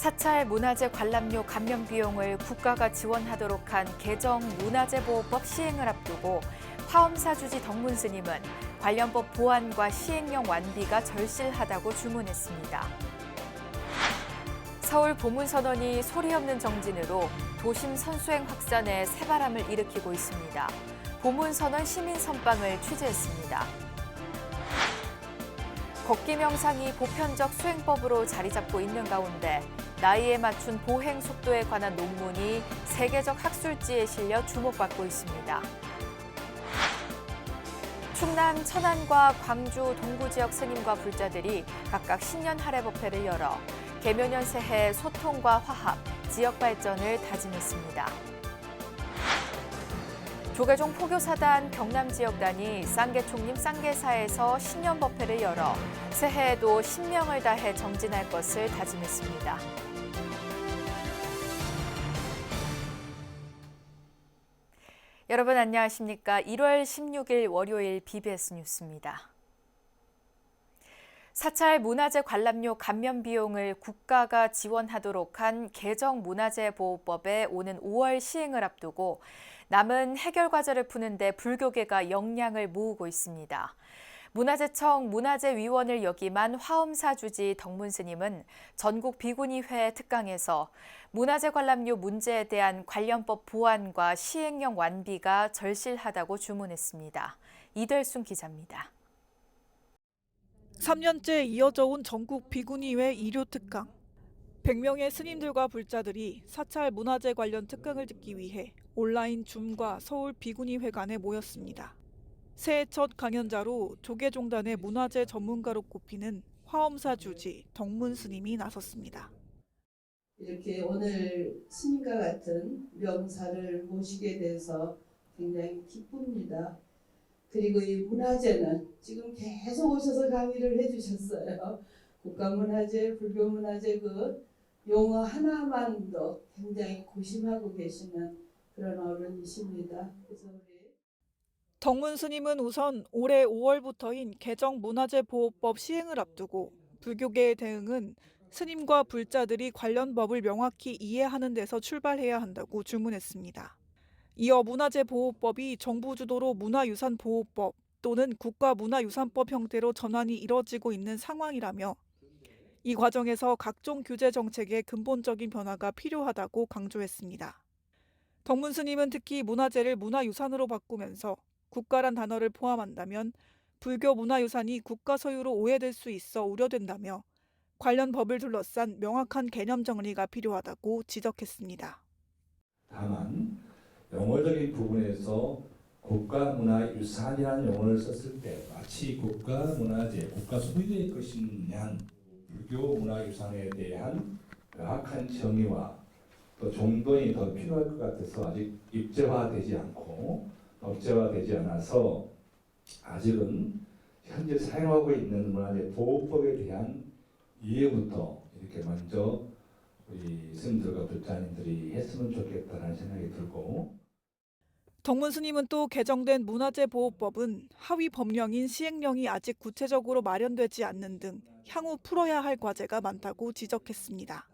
사찰 문화재 관람료 감면 비용을 국가가 지원하도록 한 개정 문화재보호법 시행을 앞두고 화엄사주지 덕문 스님은 관련 법 보완과 시행령 완비가 절실하다고 주문했습니다. 서울 보문선언이 소리 없는 정진으로 도심 선수행 확산에 새바람을 일으키고 있습니다. 보문선언 시민 선방을 취재했습니다. 걷기 명상이 보편적 수행법으로 자리 잡고 있는 가운데 나이에 맞춘 보행 속도에 관한 논문이 세계적 학술지에 실려 주목받고 있습니다. 충남 천안과 광주 동구 지역 스님과 불자들이 각각 신년 할애법회를 열어 개묘년 새해 소통과 화합, 지역 발전을 다짐했습니다. 조계종 포교사단 경남지역단이 쌍계총림 쌍계사에서 신년법회를 열어 새해에도 신명을 다해 정진할 것을 다짐했습니다. 여러분 안녕하십니까? 1월 16일 월요일 BBS 뉴스입니다. 사찰 문화재 관람료 감면 비용을 국가가 지원하도록 한 개정 문화재보호법의 오는 5월 시행을 앞두고 남은 해결 과제를 푸는데 불교계가 역량을 모으고 있습니다. 문화재청 문화재위원을 역임한 화엄사주지 덕문 스님은 전국 비구니회 특강에서 문화재 관람료 문제에 대한 관련법 보완과 시행령 완비가 절실하다고 주문했습니다. 이델순 기자입니다. 3년째 이어져 온 전국 비구니회 일요 특강. 100명의 스님들과 불자들이 사찰 문화재 관련 특강을 듣기 위해 온라인 줌과 서울 비구니회관에 모였습니다. 새해 첫 강연자로 조계종단의 문화재 전문가로 꼽히는 화엄사 주지 덕문 스님이 나섰습니다. 이렇게 오늘 스님과 같은 명사를 모시게 돼서 굉장히 기쁩니다. 그리고 이 문화재는 지금 계속 오셔서 강의를 해주셨어요. 국가문화재, 불교문화재 그 용어 하나만도 굉장히 고심하고 계시는 그런 어른이십니다. 그래서 덕문 스님은 우선 올해 5월부터인 개정 문화재보호법 시행을 앞두고 불교계의 대응은 스님과 불자들이 관련 법을 명확히 이해하는 데서 출발해야 한다고 주문했습니다. 이어 문화재보호법이 정부 주도로 문화유산보호법 또는 국가문화유산법 형태로 전환이 이뤄지고 있는 상황이라며 이 과정에서 각종 규제 정책의 근본적인 변화가 필요하다고 강조했습니다. 덕문 스님은 특히 문화재를 문화유산으로 바꾸면서 국가란 단어를 포함한다면 불교 문화유산이 국가 소유로 오해될 수 있어 우려된다며 관련 법을 둘러싼 명확한 개념 정리가 필요하다고 지적했습니다. 다만 용어적인 부분에서 국가문화유산이라는 용어를 썼을 때 마치 국가문화재, 국가 소유의 것인 양 불교 문화유산에 대한 명확한 정의와 또 정돈이 더 필요할 것 같아서 아직 입제화되지 않고 법제화되지 않아서 아직은 현재 사용하고 있는 문화재 보호법에 대한 이해부터 이렇게 먼저 우리 스님들과 불자님들이 했으면 좋겠다는 생각이 들고 덕문 스님은 또 개정된 문화재보호법은 하위 법령인 시행령이 아직 구체적으로 마련되지 않는 등 향후 풀어야 할 과제가 많다고 지적했습니다.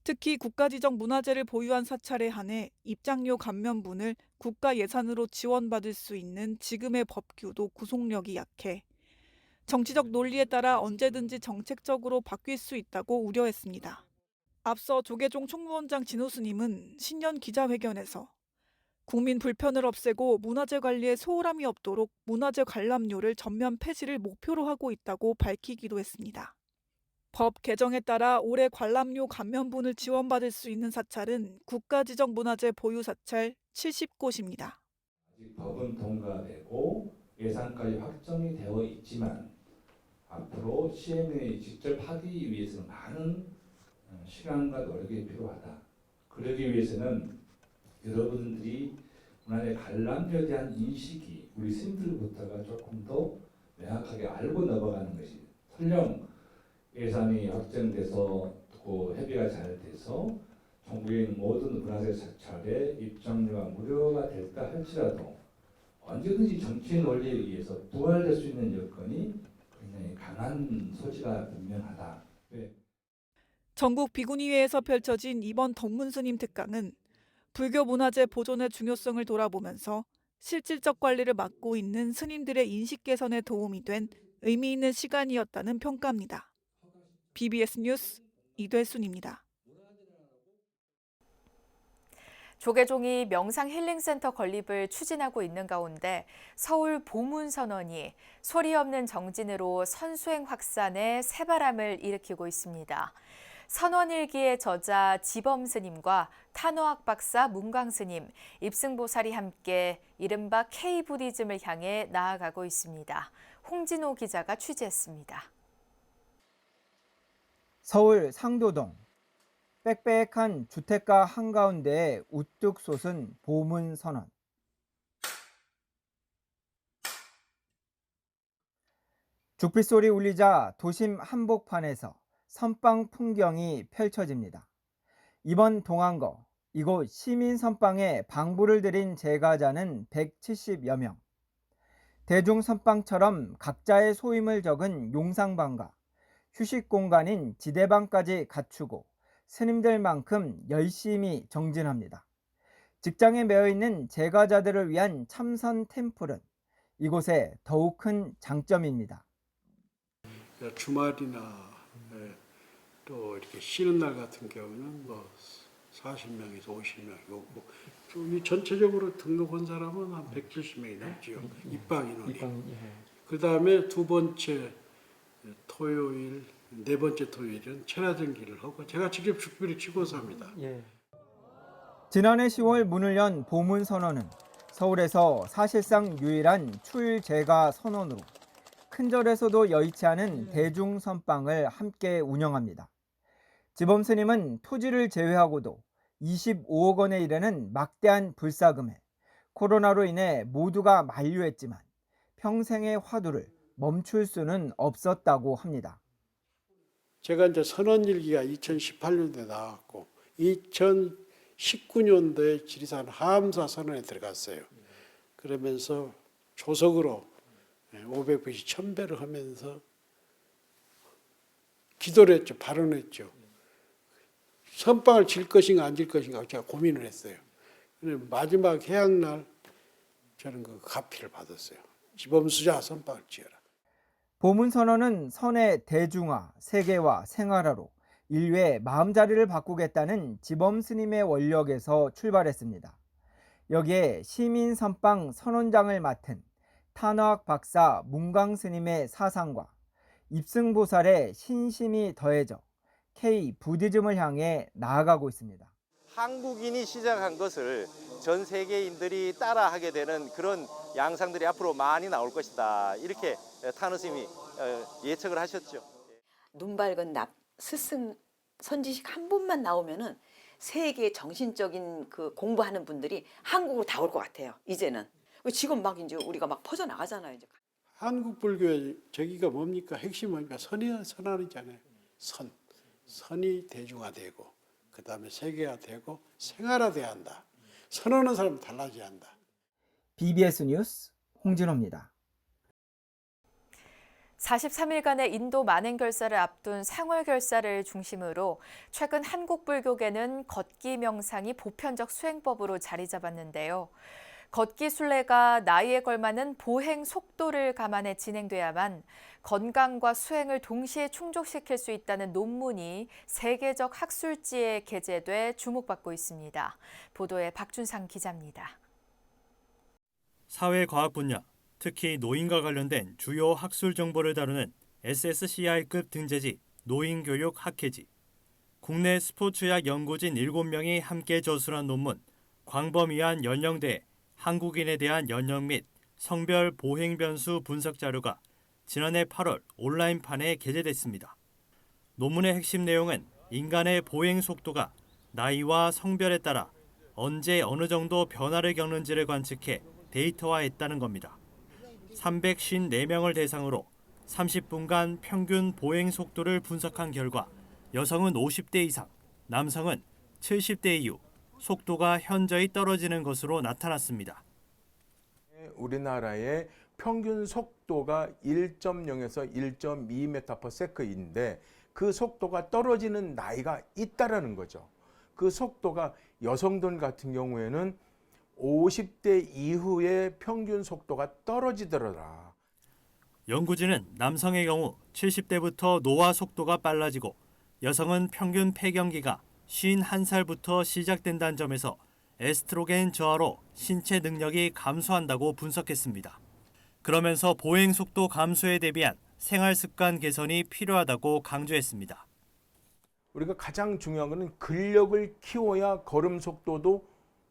특히 국가지정 문화재를 보유한 사찰에 한해 입장료 감면분을 국가 예산으로 지원받을 수 있는 지금의 법규도 구속력이 약해 정치적 논리에 따라 언제든지 정책적으로 바뀔 수 있다고 우려했습니다. 앞서 조계종 총무원장 진호 스님은 신년 기자회견에서 국민 불편을 없애고 문화재 관리에 소홀함이 없도록 문화재 관람료를 전면 폐지를 목표로 하고 있다고 밝히기도 했습니다. 법 개정에 따라 올해 관람료 감면분을 지원받을 수 있는 사찰은 국가지정 문화재 보유 사찰 70곳입니다. 아직 법은 통과되고 예산까지 확정이 되어 있지만 앞으로 시행에 직접 하기 위해서는 많은 시간과 노력이 필요하다. 그러기 위해서는 여러분들이 문화재 관람료에 대한 인식이 우리 스님들부터가 조금 더 명확하게 알고 넘어가는 것이 설령 예산이 확정돼서 그 협의가 잘 돼서 전국에 있는 모든 문화재 사찰의 입장료가 무료가 될까 할지라도 언제든지 정치의 논리에 의해서 부활될 수 있는 여건이 굉장히 강한 소지가 분명하다. 네. 전국 비구니회에서 펼쳐진 이번 덕문스님 특강은 불교 문화재 보존의 중요성을 돌아보면서 실질적 관리를 맡고 있는 스님들의 인식 개선에 도움이 된 의미 있는 시간이었다는 평가입니다. BBS 뉴스 이되순입니다. 조계종이 명상 힐링센터 건립을 추진하고 있는 가운데 서울 보문선원이 소리 없는 정진으로 선수행 확산에 새바람을 일으키고 있습니다. 선원일기의 저자 지범스님과 탄어학 박사 문광스님, 입승보살이 함께 이른바 K-부디즘을 향해 나아가고 있습니다. 홍진호 기자가 취재했습니다. 서울 상도동. 빽빽한 주택가 한가운데에 우뚝 솟은 보문선원. 죽빗소리 울리자 도심 한복판에서 선방 풍경이 펼쳐집니다. 이번 동안거, 이곳 시민선방에 방부를 들인 제가자는 170여 명. 대중선방처럼 각자의 소임을 적은 용상방과 휴식 공간인 지대방까지 갖추고 스님들만큼 열심히 정진합니다. 직장에 매여있는 제가자들을 위한 참선 템플은 이곳의 더욱 큰 장점입니다. 주말이나 또 이렇게 쉬는 날 같은 경우는 뭐 40명에서 50명, 이 전체적으로 등록한 사람은 한 170명이 넘지요. 입방 인원이. 그 다음에 두 번째 토요일, 네 번째 토요일은 천하정기를 하고 제가 직접 죽비를 치고서 합니다. 지난해 10월 문을 연 보문선원은 서울에서 사실상 유일한 추일제가 선원으로 큰 절에서도 여의치 않은 대중선방을 함께 운영합니다. 지범스님은 토지를 제외하고도 25억 원에 이르는 막대한 불사금에 코로나로 인해 모두가 만류했지만 평생의 화두를 멈출 수는 없었다고 합니다. 제가 이제 선원일기가 2018년도에 나왔고 2019년도에 지리산 하암사 선원에 들어갔어요. 그러면서 조석으로 500배씩 1000배를 하면서 기도를 했죠. 발언했죠. 선방을 질 것인가 안 질 것인가 제가 고민을 했어요. 마지막 해양날 저는 그 가피를 받았어요. 지범수자 선방을 지어라. 보문선언은 선의 대중화, 세계화, 생활화로 인류의 마음자리를 바꾸겠다는 지범스님의 원력에서 출발했습니다. 여기에 시민선방 선원장을 맡은 탄어학 박사 문광스님의 사상과 입승보살의 신심이 더해져 K-부디즘을 향해 나아가고 있습니다. 한국인이 시작한 것을 전 세계인들이 따라하게 되는 그런 양상들이 앞으로 많이 나올 것이다. 이렇게 탄어 스님이 예측을 하셨죠. 눈 밝은 스승 선지식 한 분만 나오면은 세계 정신적인 그 공부하는 분들이 한국으로 다 올 것 같아요. 이제는 지금 막 이제 우리가 막 퍼져 나가잖아요. 이제. 한국 불교의 저기가 뭡니까? 핵심은 뭡니까? 선이잖아요. 선이 대중화되고 그 다음에 세계화되고 생활화돼야 한다. 선하는 사람은 달라져야 한다. BBS 뉴스 홍진호입니다. 43일간의 인도 만행결사를 앞둔 상월결사를 중심으로 최근 한국 불교계는 걷기 명상이 보편적 수행법으로 자리 잡았는데요. 걷기 순례가 나이에 걸맞는 보행 속도를 감안해 진행돼야만 건강과 수행을 동시에 충족시킬 수 있다는 논문이 세계적 학술지에 게재돼 주목받고 있습니다. 보도에 박준상 기자입니다. 사회과학 분야, 특히 노인과 관련된 주요 학술 정보를 다루는 SSCI급 등재지 노인교육 학회지, 국내 스포츠약 연구진 7명이 함께 저술한 논문 광범위한 연령대 한국인에 대한 연령 및 성별 보행 변수 분석 자료가 지난해 8월 온라인판에 게재됐습니다. 논문의 핵심 내용은 인간의 보행 속도가 나이와 성별에 따라 언제 어느 정도 변화를 겪는지를 관측해 데이터화했다는 겁니다. 354명을 대상으로 30분간 평균 보행 속도를 분석한 결과 여성은 50대 이상, 남성은 70대 이후 속도가 현저히 떨어지는 것으로 나타났습니다. 우리나라의 평균 속도가 1.0에서 1.2m/s인데 그 속도가 떨어지는 나이가 있다라는 거죠. 그 속도가 여성들 같은 경우에는 50대 이후에 평균 속도가 떨어지더라. 연구진은 남성의 경우 70대부터 노화 속도가 빨라지고 여성은 평균 폐경기가 51살부터 시작된다는 점에서 에스트로겐 저하로 신체 능력이 감소한다고 분석했습니다. 그러면서 보행 속도 감소에 대비한 생활 습관 개선이 필요하다고 강조했습니다. 우리가 가장 중요한 것은 근력을 키워야 걸음 속도도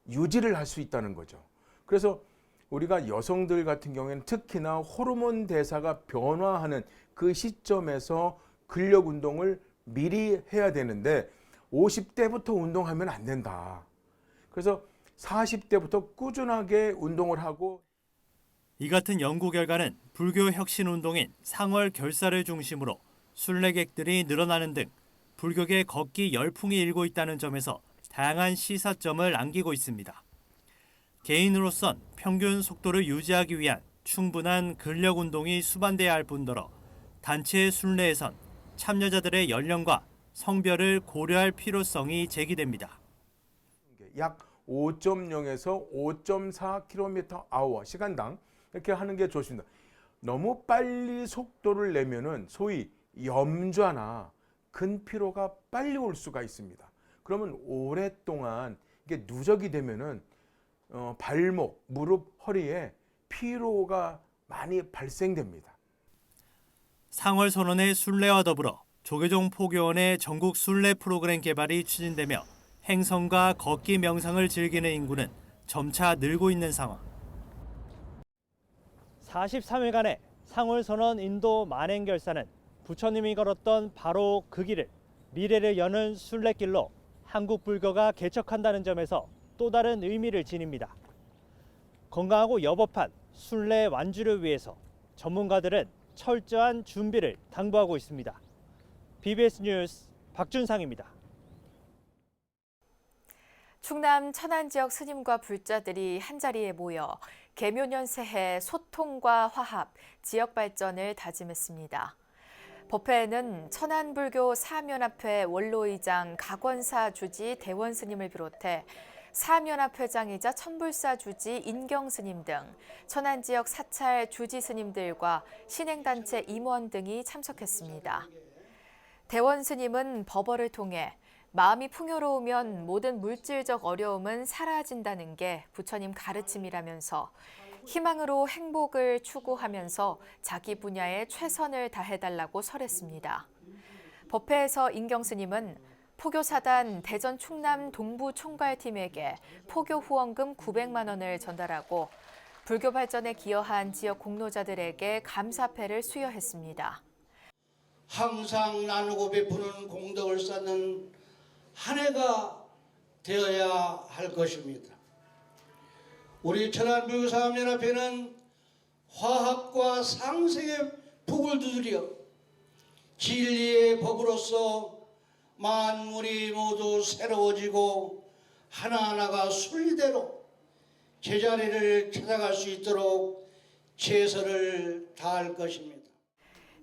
유지를 할 수 있다는 거죠. 그래서 우리가 여성들 같은 경우에는 특히나 호르몬 대사가 변화하는 그 시점에서 근력 운동을 미리 해야 되는데 50대부터 운동하면 안 된다. 그래서 40대부터 꾸준하게 운동을 하고 이 같은 연구 결과는 불교 혁신 운동인 상월 결사를 중심으로 순례객들이 늘어나는 등 불교계 걷기 열풍이 일고 있다는 점에서 다양한 시사점을 안기고 있습니다. 개인으로선 평균 속도를 유지하기 위한 충분한 근력 운동이 수반돼야 할 뿐더러 단체 순례에선 참여자들의 연령과 성별을 고려할 필요성이 제기됩니다. 약 5.0에서 5.4km/h 시간당 이렇게 하는 게 좋습니다. 너무 빨리 속도를 내면은 소위 염좌나 근피로가 빨리 올 수가 있습니다. 그러면 오랫동안 이게 누적이 되면은 발목, 무릎, 허리에 피로가 많이 발생됩니다. 상월 선언의 순례와 더불어 조계종 포교원의 전국 순례 프로그램 개발이 추진되며 행성과 걷기 명상을 즐기는 인구는 점차 늘고 있는 상황. 43일간의 상월 선언 인도 만행결사는 부처님이 걸었던 바로 그 길을 미래를 여는 순례길로 한국 불교가 개척한다는 점에서 또 다른 의미를 지닙니다. 건강하고 여법한 순례 완주를 위해서 전문가들은 철저한 준비를 당부하고 있습니다. BBS 뉴스 박준상입니다. 충남 천안 지역 스님과 불자들이 한자리에 모여 개묘년 새해 소통과 화합, 지역 발전을 다짐했습니다. 법회에는 천안불교 사면합회 원로의장 각원사 주지 대원 스님을 비롯해 사면합 회장이자 천불사 주지 인경 스님 등 천안 지역 사찰 주지 스님들과 신행단체 임원 등이 참석했습니다. 대원 스님은 법어를 통해 마음이 풍요로우면 모든 물질적 어려움은 사라진다는 게 부처님 가르침이라면서 희망으로 행복을 추구하면서 자기 분야에 최선을 다해달라고 설했습니다. 법회에서 인경 스님은 포교사단 대전 충남 동부 총괄팀에게 포교 후원금 900만 원을 전달하고 불교 발전에 기여한 지역 공로자들에게 감사패를 수여했습니다. 항상 나누고 베푸는 공덕을 쌓는 한 해가 되어야 할 것입니다. 우리 천안불교사면협회는 화합과 상생의 복을 두드려 진리의 법으로서 만물이 모두 새로워지고 하나하나가 순리대로 제자리를 찾아갈 수 있도록 최선을 다할 것입니다.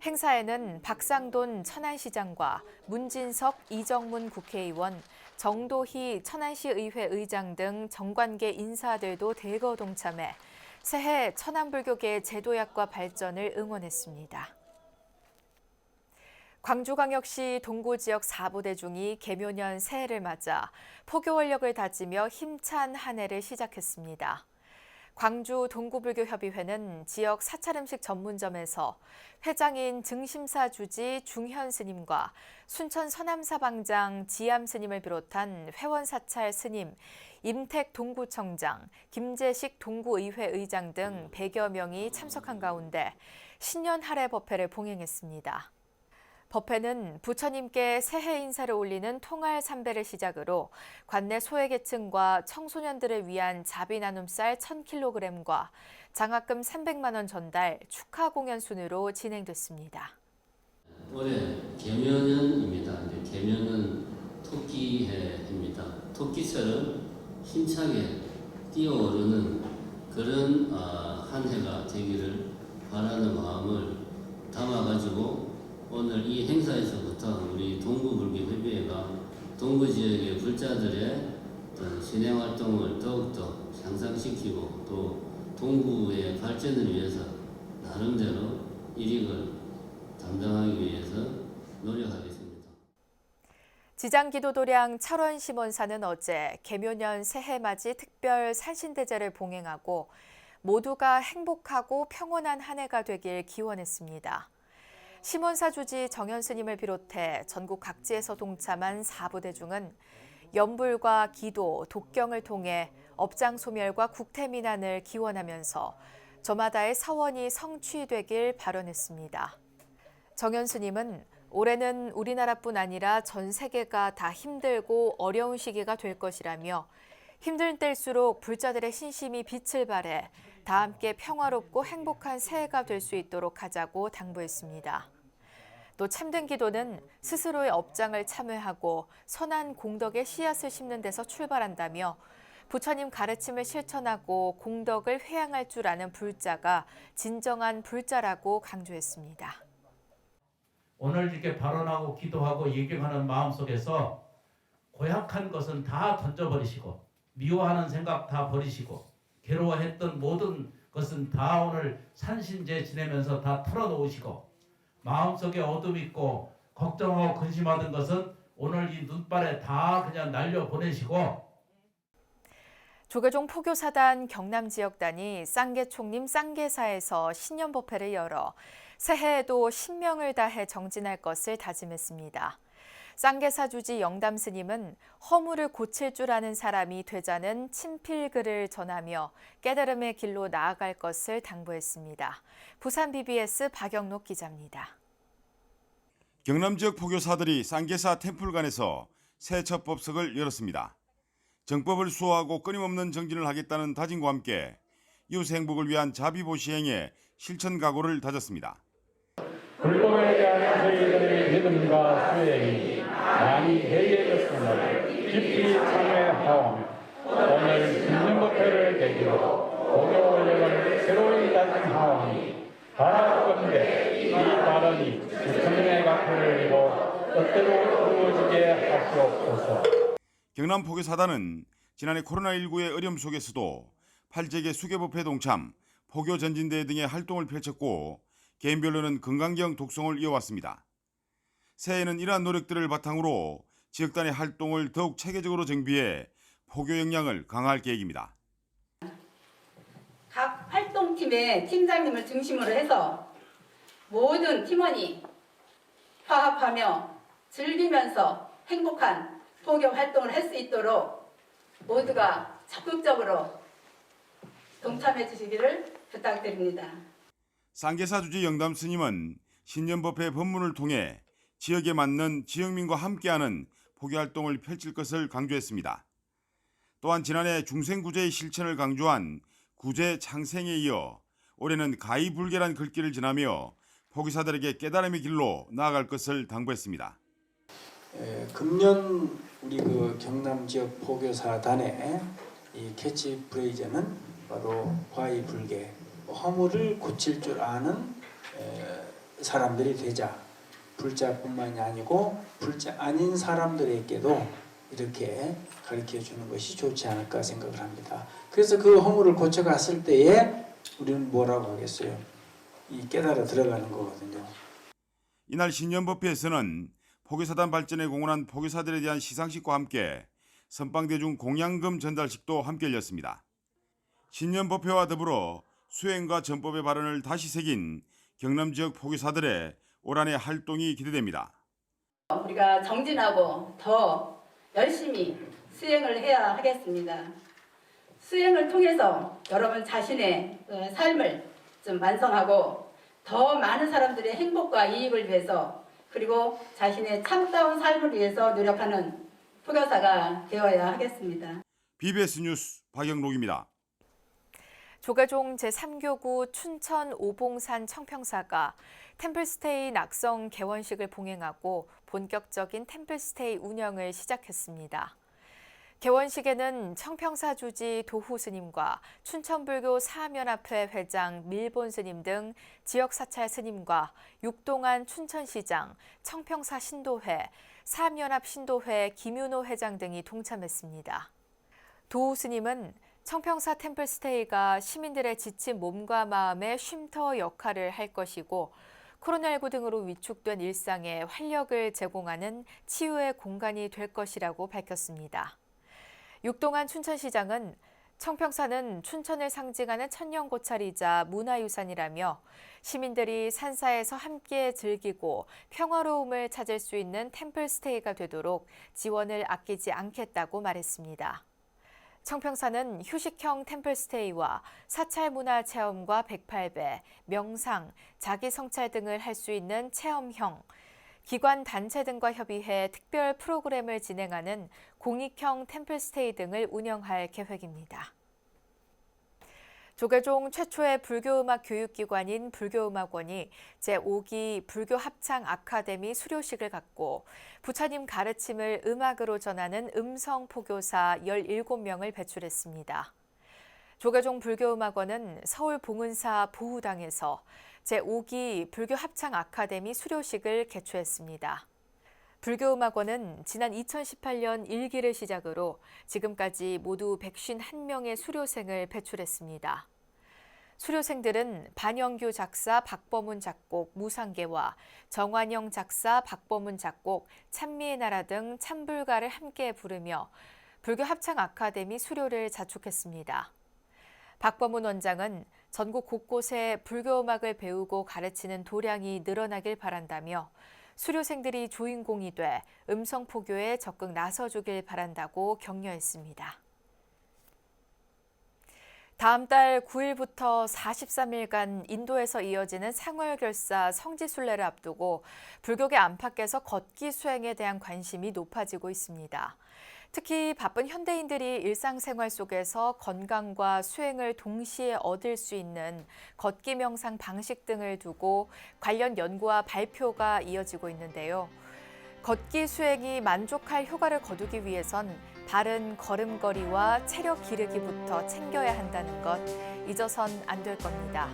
행사에는 박상돈 천안시장과 문진석 이정문 국회의원, 정도희 천안시의회 의장 등 정관계 인사들도 대거 동참해 새해 천안불교계 제도약과 발전을 응원했습니다. 광주광역시 동구지역 4부대 중이 개묘년 새해를 맞아 포교원력을 다지며 힘찬 한 해를 시작했습니다. 광주 동구불교협의회는 지역 사찰음식 전문점에서 회장인 증심사 주지 중현 스님과 순천 서남사방장 지암 스님을 비롯한 회원 사찰 스님, 임택 동구청장, 김재식 동구의회 의장 등 100여 명이 참석한 가운데 신년 할애 법회를 봉행했습니다. 법회는 부처님께 새해 인사를 올리는 통할 삼배를 시작으로 관내 소외계층과 청소년들을 위한 자비 나눔쌀 1,000kg과 장학금 300만 원 전달, 축하 공연 순으로 진행됐습니다. 올해 개묘년입니다. 개묘는 토끼해입니다. 토끼처럼 힘차게 뛰어오르는 그런 한 해가 되기를 바라는 마음을 담아가지고 오늘 이 행사에서부터 우리 동구불교협의회가 동구 지역의 불자들의 어떤 신행 활동을 더욱더 향상시키고 또 동구의 발전을 위해서 나름대로 일익을 담당하기 위해서 노력하겠습니다. 지장기도도량 철원심원사는 어제 개묘년 새해맞이 특별 산신대제를 봉행하고 모두가 행복하고 평온한 한 해가 되길 기원했습니다. 심원사 주지 정현스님을 비롯해 전국 각지에서 동참한 사부대중은 연불과 기도, 독경을 통해 업장 소멸과 국태민안을 기원하면서 저마다의 사원이 성취되길 발언했습니다. 정현스님은 올해는 우리나라뿐 아니라 전 세계가 다 힘들고 어려운 시기가 될 것이라며 힘든 때일수록 불자들의 신심이 빛을 발해 다 함께 평화롭고 행복한 새해가 될 수 있도록 하자고 당부했습니다. 또 참된 기도는 스스로의 업장을 참회하고 선한 공덕의 씨앗을 심는 데서 출발한다며 부처님 가르침을 실천하고 공덕을 회양할 줄 아는 불자가 진정한 불자라고 강조했습니다. 오늘 이렇게 발언하고 기도하고 예경하는 마음속에서 고약한 것은 다 던져버리시고 미워하는 생각 다 버리시고 괴로워했던 모든 것은 다 오늘 산신제 지내면서 다 털어놓으시고 마음속에 어둠 있고 걱정하고 근심하던 것은 오늘 이 눈발에 다 그냥 날려보내시고 조계종 포교사단 경남지역단이 쌍계총림 쌍계사에서 신년법회를 열어 새해에도 신명을 다해 정진할 것을 다짐했습니다. 쌍계사 주지 영담 스님은 허물을 고칠 줄 아는 사람이 되자는 친필글을 전하며 깨달음의 길로 나아갈 것을 당부했습니다. 부산 BBS 박영록 기자입니다. 경남 지역 포교사들이 쌍계사 템플관에서 새 첫 법석을 열었습니다. 정법을 수호하고 끊임없는 정진을 하겠다는 다짐과 함께 이웃 행복을 위한 자비보 시행에 실천 각오를 다졌습니다. 불법에 대한 저희들의 믿음과 수행이 많이 해이해졌음을 깊이 참회하오며 오늘 신년법회를 계기로 포교 원력을 새로이 다짐하오니 바라건대 이 발언이 부처님의 각효를 이루어 뜻대로 이루어지게 하시옵소서. 경남 포교사단은 지난해 코로나19의 어려움 속에서도 8제개 수계법회 동참, 포교 전진대회 등의 활동을 펼쳤고 개인별로는 건강경 독송을 이어왔습니다. 새해에는 이러한 노력들을 바탕으로 지역단의 활동을 더욱 체계적으로 정비해 포교 역량을 강화할 계획입니다. 각 활동팀의 팀장님을 중심으로 해서 모든 팀원이 화합하며 즐기면서 행복한 포교 활동을 할 수 있도록 모두가 적극적으로 동참해 주시기를 부탁드립니다. 쌍계사 주지 영담 스님은 신년법회 법문을 통해 지역에 맞는 지역민과 함께하는 포교 활동을 펼칠 것을 강조했습니다. 또한 지난해 중생구제의 실천을 강조한 구제 창생에 이어 올해는 가이불개란 글귀를 전하며 포교사들에게 깨달음의 길로 나아갈 것을 당부했습니다. 금년 우리 경남 지역 포교사단의 이 캐치프레이즈는 바로 과이불개, 허물을 고칠 줄 아는 사람들이 되자. 불자뿐만이 아니고 불자 아닌 사람들에게도 이렇게 가르쳐 주는 것이 좋지 않을까 생각을 합니다. 그래서 그 허물을 고쳐갔을 때에 우리는 뭐라고 하겠어요? 이 깨달아 들어가는 거거든요. 이날 신년법회에서는 포교사단 발전에 공헌한 포교사들에 대한 시상식과 함께 선방대중 공양금 전달식도 함께 열렸습니다. 신년법회와 더불어 수행과 전법의 발언을 다시 새긴 경남 지역 포교사들의 올 한해 활동이 기대됩니다. 우리가 정진하고 더 열심히 수행을 해야 하겠습니다. 수행을 통해서 여러분 자신의 삶을 좀 완성하고 더 많은 사람들의 행복과 이익을 위해서 그리고 자신의 참다운 삶을 위해서 노력하는 포교사가 되어야 하겠습니다. BBS 뉴스 박영록입니다. 조계종 제3교구 춘천 오봉산 청평사가 템플스테이 낙성 개원식을 봉행하고 본격적인 템플스테이 운영을 시작했습니다. 개원식에는 청평사 주지 도후 스님과 춘천불교 사암연합회 회장 밀본 스님 등 지역 사찰 스님과 육동안 춘천시장, 청평사 신도회, 사암연합 신도회 김윤호 회장 등이 동참했습니다. 도후 스님은 청평사 템플스테이가 시민들의 지친 몸과 마음의 쉼터 역할을 할 것이고 코로나19 등으로 위축된 일상에 활력을 제공하는 치유의 공간이 될 것이라고 밝혔습니다. 육동안 춘천시장은 청평사는 춘천을 상징하는 천년고찰이자 문화유산이라며 시민들이 산사에서 함께 즐기고 평화로움을 찾을 수 있는 템플스테이가 되도록 지원을 아끼지 않겠다고 말했습니다. 청평사는 휴식형 템플스테이와 사찰문화체험과 108배, 명상, 자기성찰 등을 할 수 있는 체험형, 기관 단체 등과 협의해 특별 프로그램을 진행하는 공익형 템플스테이 등을 운영할 계획입니다. 조계종 최초의 불교음악 교육기관인 불교음악원이 제5기 불교합창 아카데미 수료식을 갖고 부처님 가르침을 음악으로 전하는 음성포교사 17명을 배출했습니다. 조계종 불교음악원은 서울 봉은사 보후당에서 제5기 불교합창 아카데미 수료식을 개최했습니다. 불교음악원은 지난 2018년 1기를 시작으로 지금까지 모두 151명의 수료생을 배출했습니다. 수료생들은 반영규 작사 박범훈 작곡 무상계와 정환영 작사 박범훈 작곡 찬미의 나라 등 찬불가를 함께 부르며 불교합창 아카데미 수료를 자축했습니다. 박범훈 원장은 전국 곳곳에 불교음악을 배우고 가르치는 도량이 늘어나길 바란다며 수료생들이 주인공이 돼 음성포교에 적극 나서주길 바란다고 격려했습니다. 다음 달 9일부터 43일간 인도에서 이어지는 상월결사 성지순례를 앞두고 불교계 안팎에서 걷기 수행에 대한 관심이 높아지고 있습니다. 특히 바쁜 현대인들이 일상생활 속에서 건강과 수행을 동시에 얻을 수 있는 걷기 명상 방식 등을 두고 관련 연구와 발표가 이어지고 있는데요. 걷기 수행이 만족할 효과를 거두기 위해선 바른 걸음걸이와 체력 기르기부터 챙겨야 한다는 것 잊어선 안 될 겁니다.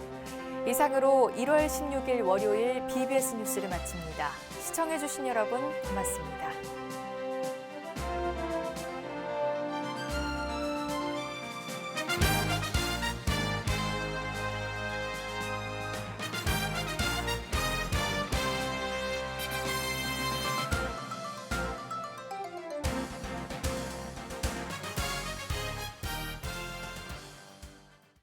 이상으로 1월 16일 월요일 BBS 뉴스를 마칩니다. 시청해주신 여러분 고맙습니다.